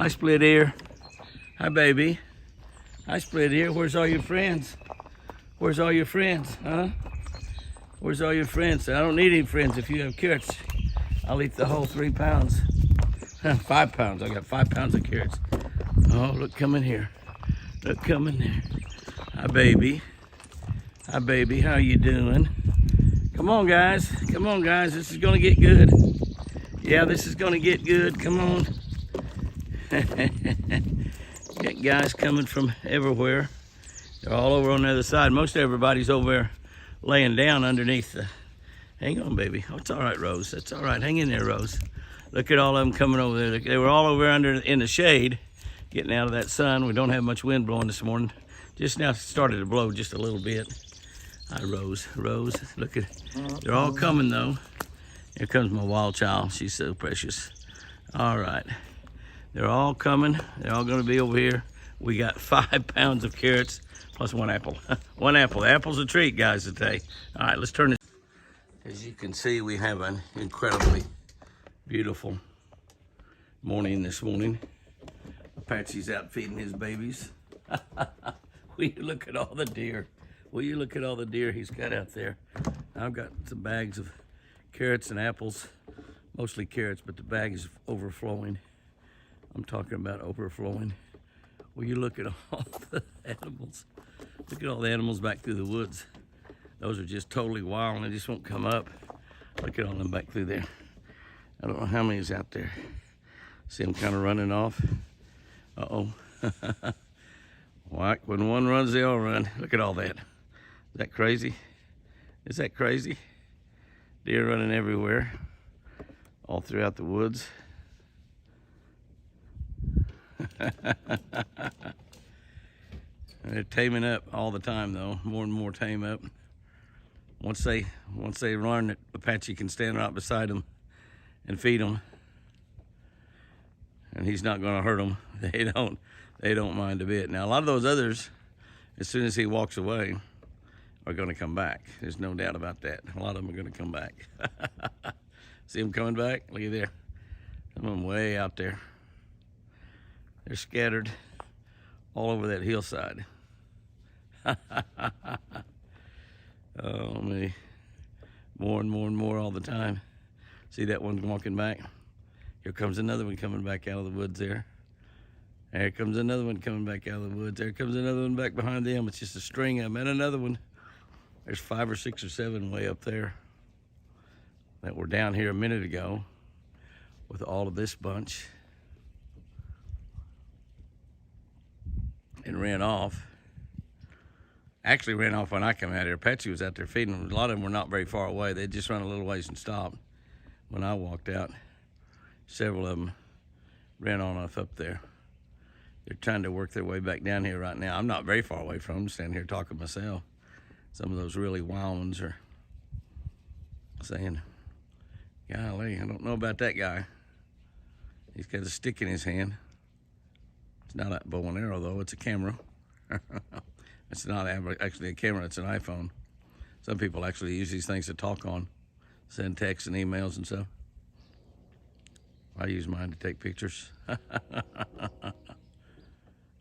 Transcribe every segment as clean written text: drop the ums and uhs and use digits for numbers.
Hi, split ear. Hi, baby. Hi, split ear. Where's all your friends? Where's all your friends, huh? Where's all your friends? I don't need any friends. If you have carrots, I'll eat the whole 3 pounds. 5 pounds. I got 5 pounds of carrots. Oh, look, come in here. Look, come in there. Hi, baby. Hi, baby. How you doing? Come on, guys. Come on, guys. This is going to get good. Yeah, this is going to get good. Come on. Got guys coming from everywhere. They're all over on the other side. Most everybody's over there laying down underneath the... Hang on, baby. Oh, it's all right, Rose. That's all right. Hang in there, Rose. Look at all of them coming over there. They were all over under in the shade, getting out of that sun. We don't have much wind blowing this morning. Just now started to blow just a little bit. Hi, Rose. Rose, look at... They're all coming, though. Here comes my wild child. She's so precious. All right. They're all coming. They're all going to be over here. We got 5 pounds of carrots plus 1 apple. 1 apple. The apple's a treat, guys, today. All right, let's turn this. As you can see, we have an incredibly beautiful morning this morning. Apache's out feeding his babies. Will you look at all the deer? Will you look at all the deer he's got out there? I've got some bags of carrots and apples, mostly carrots, but the bag is overflowing. I'm talking about overflowing. Will you look at all the animals? Look at all the animals back through the woods. Those are just totally wild and they just won't come up. Look at all them back through there. I don't know how many is out there. See them kind of running off. Uh-oh. When one runs, they all run. Look at all that. Is that crazy? Is that crazy? Deer running everywhere, all throughout the woods. They're taming up all the time, though. More and more tame up. Once they learn that Apache can stand right beside them and feed them, and he's not going to hurt them, they don't mind a bit. Now, a lot of those others, as soon as he walks away, are going to come back. There's no doubt about that. A lot of them are going to come back. See them coming back? Look at there. Some of them way out there. They're scattered all over that hillside. Oh, me. More and more and more all the time. See that one walking back? Here comes another one coming back out of the woods there. There comes another one coming back out of the woods. There comes another one back behind them. It's just a string of them. And another one. There's 5 or 6 or 7 way up there that were down here a minute ago with all of this bunch and ran off. Actually ran off when I came out here. Apache was out there feeding them. A lot of them were not very far away. They'd just run a little ways and stop. When I walked out, several of them ran on off up there. They're trying to work their way back down here right now. I'm not very far away from them, standing here talking myself. Some of those really wild ones are saying, golly, I don't know about that guy. He's got a stick in his hand. It's not a bow and arrow, though. It's a camera. It's not actually a camera. It's an iPhone. Some people actually use these things to talk on, send texts and emails and stuff. I use mine to take pictures. You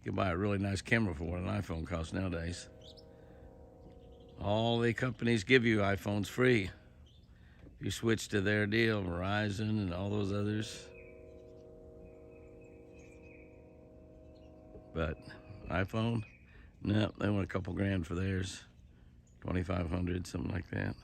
can buy a really nice camera for what an iPhone costs nowadays. All the companies give you iPhones free. You switch to their deal, Verizon and all those others. But iPhone, no, they want a couple grand for theirs. 2,500, something like that.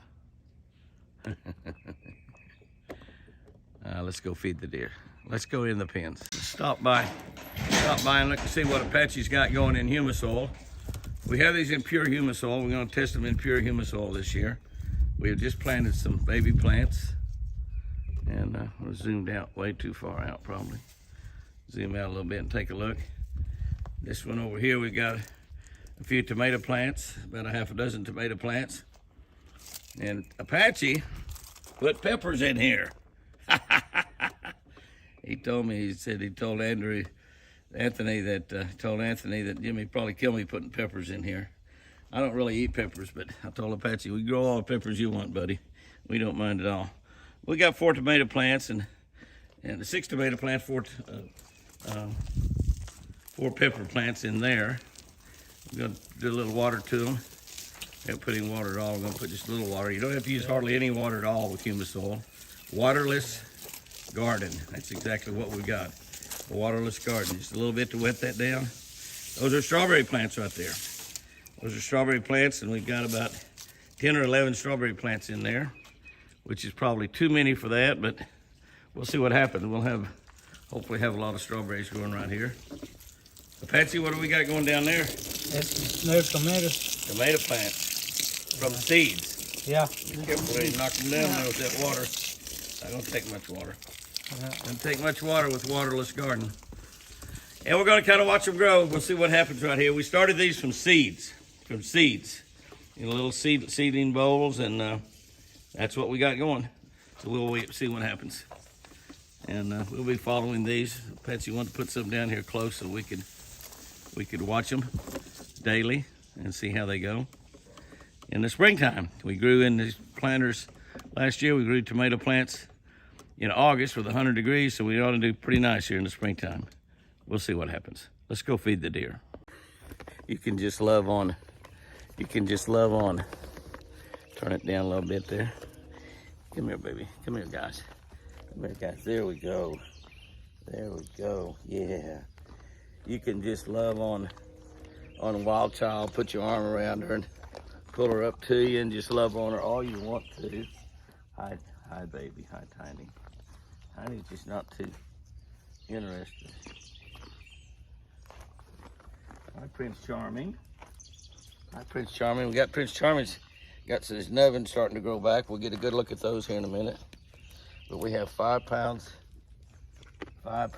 Let's go feed the deer. Let's go in the pens. Stop by and look and see what Apache's got going in humus oil. We have these in pure humus oil. We're going to test them in pure humus oil this year. We have just planted some baby plants. And we're zoomed out way too far out, probably. Zoom out a little bit and take a look. This one over here, we got a few tomato plants, about a half a dozen tomato plants. And Apache put peppers in here. He told me, he told Anthony that Jimmy probably killed me putting peppers in here. I don't really eat peppers, but I told Apache, we grow all the peppers you want, buddy. We don't mind at all. We got 4 tomato plants and 6 tomato plants, 4 4 pepper plants in there. I'm gonna do a little water to them. I ain't putting water at all. I'm gonna put just a little water. You don't have to use hardly any water at all with humus soil. Waterless garden. That's exactly what we got. A waterless garden. Just a little bit to wet that down. Those are strawberry plants right there. Those are strawberry plants, and we've got about 10 or 11 strawberry plants in there, which is probably too many for that, but we'll see what happens. We'll hopefully have a lot of strawberries growing right here. Patsy, what do we got going down there? There's tomatoes. Tomato plants from seeds. Yeah. Be careful there, you knock them down there with that water. I don't take much water. Don't take much water with waterless garden. And we're gonna kind of watch them grow. We'll see what happens right here. We started these from seeds, in little seeding bowls, and that's what we got going. So we'll wait and see what happens. And we'll be following these. Patsy wanted to put some down here close so we could watch them daily and see how they go. In the springtime, we grew in these planters. Last year we grew tomato plants in August with 100 degrees, so we ought to do pretty nice here in the springtime. We'll see what happens. Let's go feed the deer. You can just love on. Turn it down a little bit there. Come here, baby. Come here, guys. Come here, guys. There we go. There we go. Yeah. You can just love on Wild Child. Put your arm around her and pull her up to you and just love on her all you want to. Hi, baby. Hi, Tiny. Tiny's just not too interested. Hi, Prince Charming. Hi, Prince Charming. We got Prince Charming's got his nubbins starting to grow back. We'll get a good look at those here in a minute. But we have 5 pounds of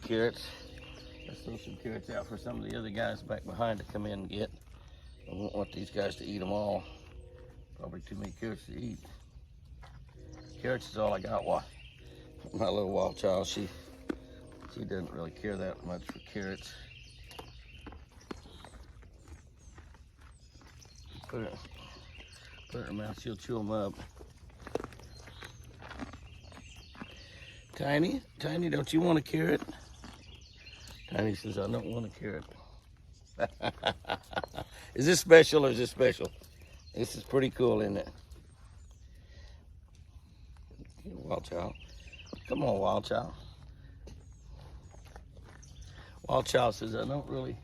carrots. Let's throw some carrots out for some of the other guys back behind to come in and get. I won't want these guys to eat them all. Probably too many carrots to eat. Carrots is all I got. My little Wild Child, she doesn't really care that much for carrots. Put it in her mouth, she'll chew them up. Tiny, don't you want a carrot? Tiny says, I don't want a carrot. Is this special or is this special? This is pretty cool, isn't it? Wild Child. Come on, Wild Child. Wild Child says, I don't really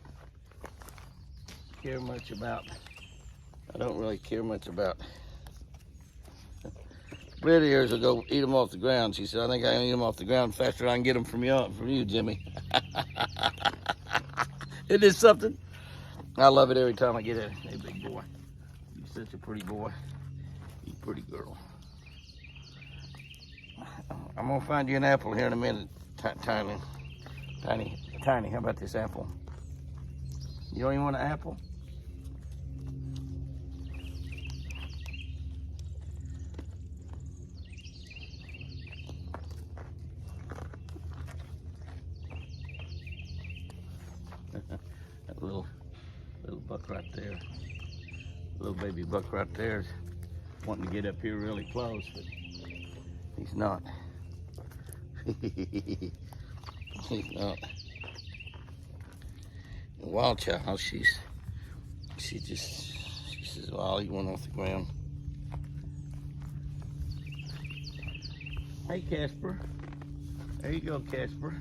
care much about split ears will go eat them off the ground. She said, I think I can eat them off the ground faster than I can get them from you, Jimmy. Isn't this something? I love it every time I get it. Hey, big boy. You're such a pretty boy. You pretty girl. I'm gonna find you an apple here in a minute, Tiny. How about this apple? You don't even want an apple? That little buck right there, little baby buck right there, is wanting to get up here really close, but he's not. He's not. Wild Child, she says, well, I'll eat one off the ground. Hey, Casper. There you go, Casper.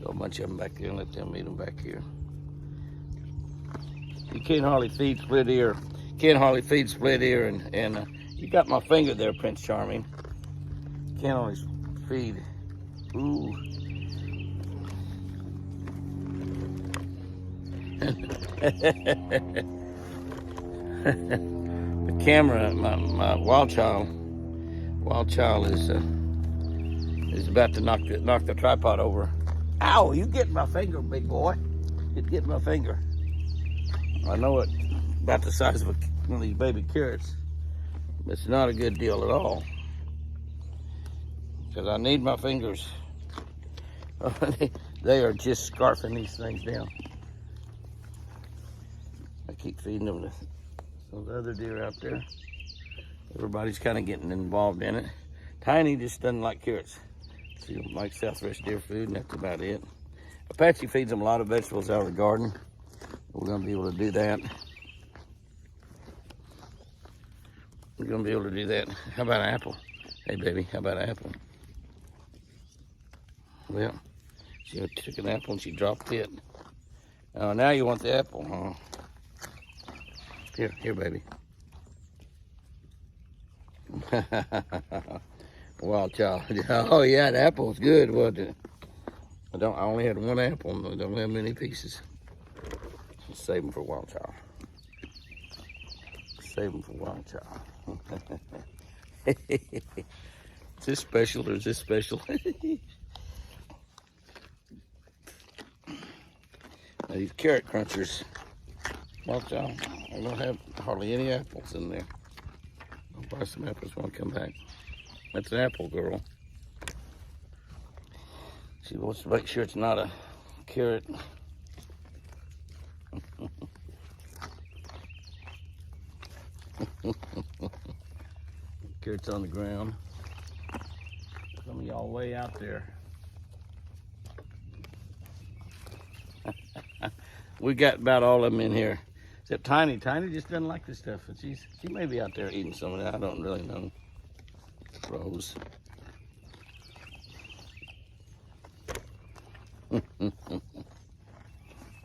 Go a bunch of them back there and let them eat them back here. You can't hardly feed split ear. And you got my finger there, Prince Charming. Can't always feed. Ooh. The camera, my Wild Child is about to knock the tripod over. Ow! You get my finger, big boy. You get my finger. I know it, about the size of one of these baby carrots. It's not a good deal at all. Because I need my fingers. They are just scarfing these things down. I keep feeding them to those other deer out there. Everybody's kind of getting involved in it. Tiny just doesn't like carrots. She likes Southwest deer food, and that's about it. Apache feeds them a lot of vegetables out of the garden. We're gonna be able to do that. We're gonna be able to do that. How about an apple? Hey, baby, how about an apple? Well, she took an apple and she dropped it. Oh, now you want the apple, huh? Here, baby. Wild child. Oh yeah, the apple was good, wasn't it? I only had one apple. I don't have many pieces. Let's save them for wild child. Save them for wild child. Is this special or is this special? Now these carrot crunchers, wild child, I don't have hardly any apples in there. I'll buy some apples when I come back. That's an apple girl. She wants to make sure it's not a carrot. Carrots on the ground. Some of y'all way out there. We got about all of them in here. Except Tiny. Tiny just doesn't like this stuff. And she may be out there eating some of that. I don't really know. Rose.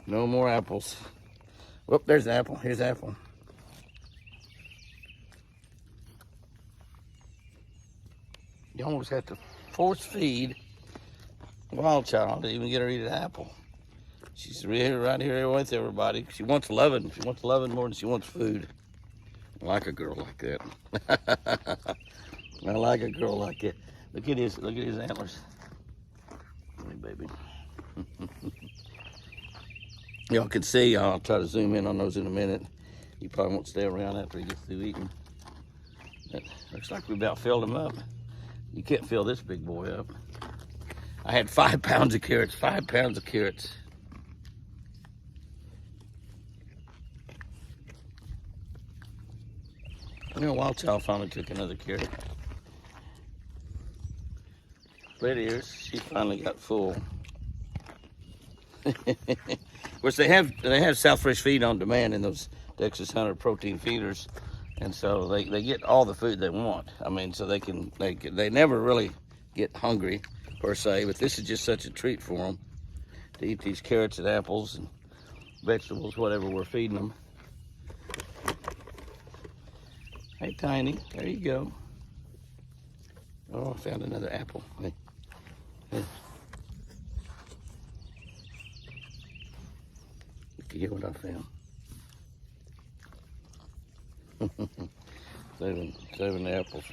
No more apples. Whoop, there's an apple. Here's an apple. You almost have to force feed wild child to even get her to eat an apple. She's right here with everybody. She wants loving. She wants loving more than she wants food. I like a girl like that. I like a girl like that. Look at his antlers. Hey, baby. Y'all can see, I'll try to zoom in on those in a minute. He probably won't stay around after he gets through eating. That looks like we about filled him up. You can't fill this big boy up. I had 5 pounds of carrots, 5 pounds of carrots. You know, wild child finally took another carrot. Red ears, she finally got full. Of course, they have South Fresh Feed on demand in those Texas Hunter protein feeders, and so they get all the food they want. I mean, so they never really get hungry per se, but this is just such a treat for them to eat these carrots and apples and vegetables, whatever we're feeding them. Hey, Tiny, there you go. Oh, I found another apple. Hey. Hey. Look at what I found. saving the apples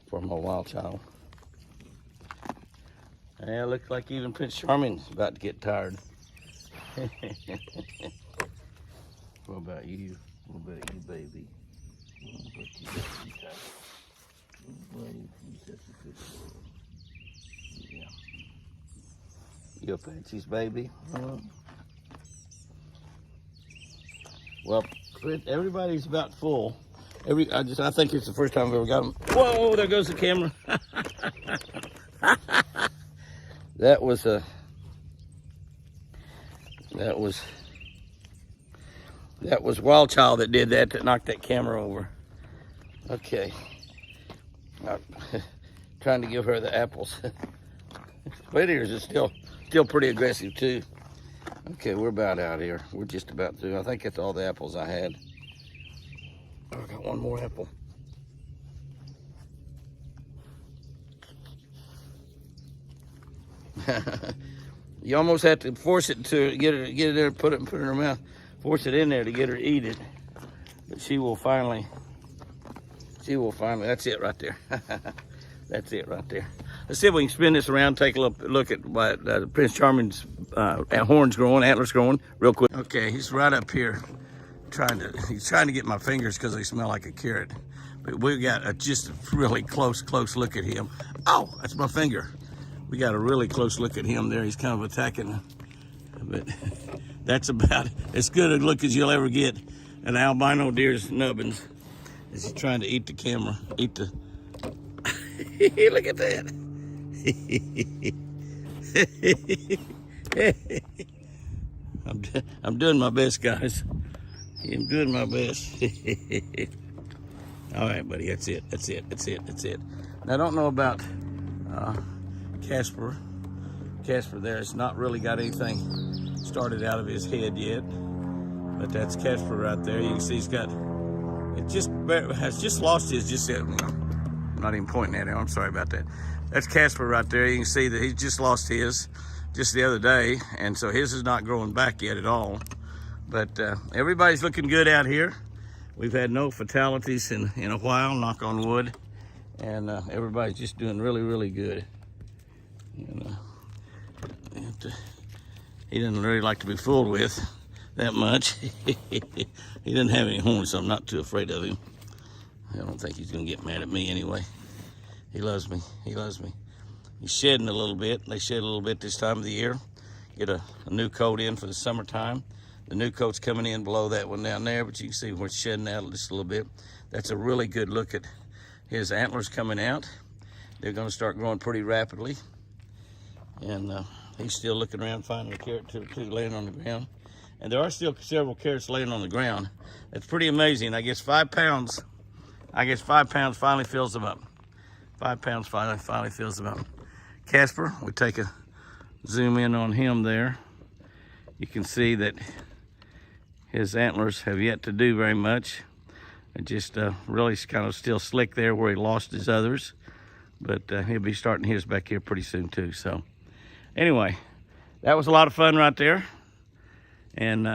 for my wild child. Yeah, looks like even Prince Charming's about to get tired. What about you? What about you, baby? Yeah. You Apache's baby? Well, everybody's about full. I think it's the first time I've ever got them. Whoa, there goes the camera. That was Wild Child that did that knocked that camera over. Okay. Trying to give her the apples. Red ears is still pretty aggressive too. Okay, we're about out here. We're just about through. I think that's all the apples I had. Oh, I got one more apple. You almost have to force it to get it there, put it in her mouth, force it in there to get her to eat it. But she will finally. That's it right there. That's it right there. Let's see if we can spin this around, take a look at what Prince Charming's horns growing, antlers growing, real quick. Okay, he's right up here, he's trying to get my fingers because they smell like a carrot. But we got just a really close look at him. Oh, that's my finger. We got a really close look at him there. He's kind of attacking, but that's about as good a look as you'll ever get at albino deer's nubbins. Is he trying to eat the camera? Look at that. I'm doing my best, guys. I'm doing my best. All right, buddy, that's it. Now, I don't know about Casper. Casper there has not really got anything started out of his head yet, but that's Casper right there. You can see he's got, has just lost his, I'm not even pointing at him, I'm sorry about that. That's Casper right there. You can see that he's just lost his just the other day, and so his is not growing back yet at all. But everybody's looking good out here. We've had no fatalities in a while, knock on wood, and everybody's just doing really, really good. And, he doesn't really like to be fooled with that much. He doesn't have any horns, so I'm not too afraid of him. I don't think he's gonna get mad at me anyway. He loves me. He's shedding a little bit. They shed a little bit this time of the year. Get a new coat in for the summertime. The new coat's coming in below that one down there, but you can see where it's shedding out just a little bit. That's a really good look at his antlers coming out. They're gonna start growing pretty rapidly. And he's still looking around, finding a carrot or two laying on the ground. And there are still several carrots laying on the ground. That's pretty amazing. I guess 5 pounds finally fills them up. 5 pounds finally fills them up. Casper, we take a zoom in on him there. You can see that his antlers have yet to do very much. They're just really kind of still slick there where he lost his others. But he'll be starting his back here pretty soon too. So anyway, that was a lot of fun right there. And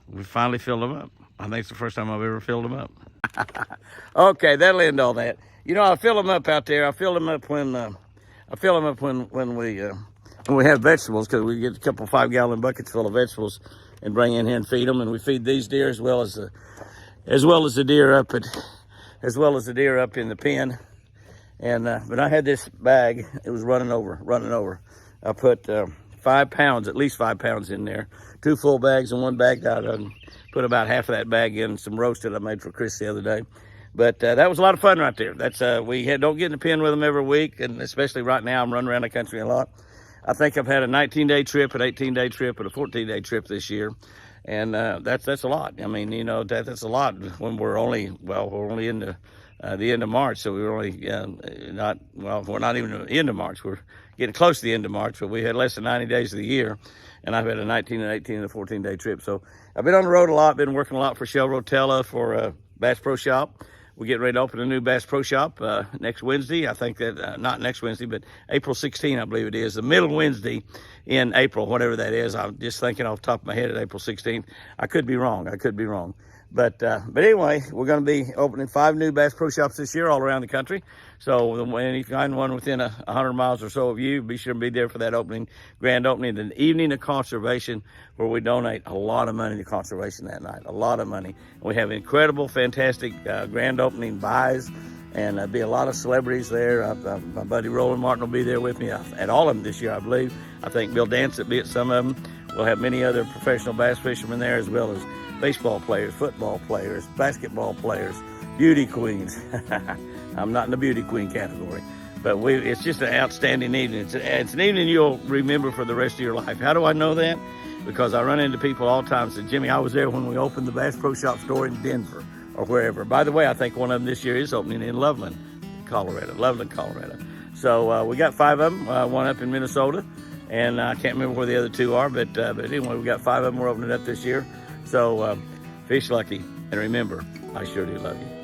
we finally filled them up. I think it's the first time I've ever filled them up. Okay, that'll end all that. You know, I fill them up out there. I fill them up when we have vegetables, because we get a couple 5-gallon buckets full of vegetables and bring in here and feed them. And we feed these deer as well as the deer up in the pen. And but I had this bag. It was running over. I put 5 pounds, at least 5 pounds in there. 2 full bags and 1 bag out. I put about half of that bag in some roast that I made for Chris the other day. But that was a lot of fun right there. That's don't get in the pen with them every week, and especially right now, I'm running around the country a lot. I think I've had a 19-day trip, an 18-day trip, and a 14-day trip this year, and that's a lot. I mean, you know, that's a lot when we're only in the end of March, so we're only we're not even the end of March. We're getting close to the end of March, but we had less than 90 days of the year, and I've had a 19, and 18, and a 14-day trip. So I've been on the road a lot, been working a lot for Shell Rotella for Bass Pro Shop. We're getting ready to open a new Bass Pro Shop next Wednesday. I think that, not next Wednesday, but April 16, I believe it is. The middle Wednesday in April, whatever that is. I'm just thinking off the top of my head at April 16th. I could be wrong. But anyway, we're going to be opening 5 new Bass Pro Shops this year all around the country. So when you find one within 100 miles or so of you, be sure to be there for that grand opening, the evening of conservation, where we donate a lot of money to conservation that night, a lot of money. We have incredible, fantastic grand opening buys, and there'll be a lot of celebrities there. My buddy Roland Martin will be there with me at all of them this year, I believe. I think Bill Dance will be at some of them. We'll have many other professional bass fishermen there, as well as baseball players, football players, basketball players, beauty queens. I'm not in the beauty queen category, but it's just an outstanding evening. It's an evening you'll remember for the rest of your life. How do I know that? Because I run into people all the time and say, Jimmy, I was there when we opened the Bass Pro Shop store in Denver or wherever. By the way, I think one of them this year is opening in Loveland, Colorado. So we got 5 of them, one up in Minnesota, and I can't remember where the other 2 are, but anyway, we got 5 of them we're opening up this year. So fish lucky, and remember, I sure do love you.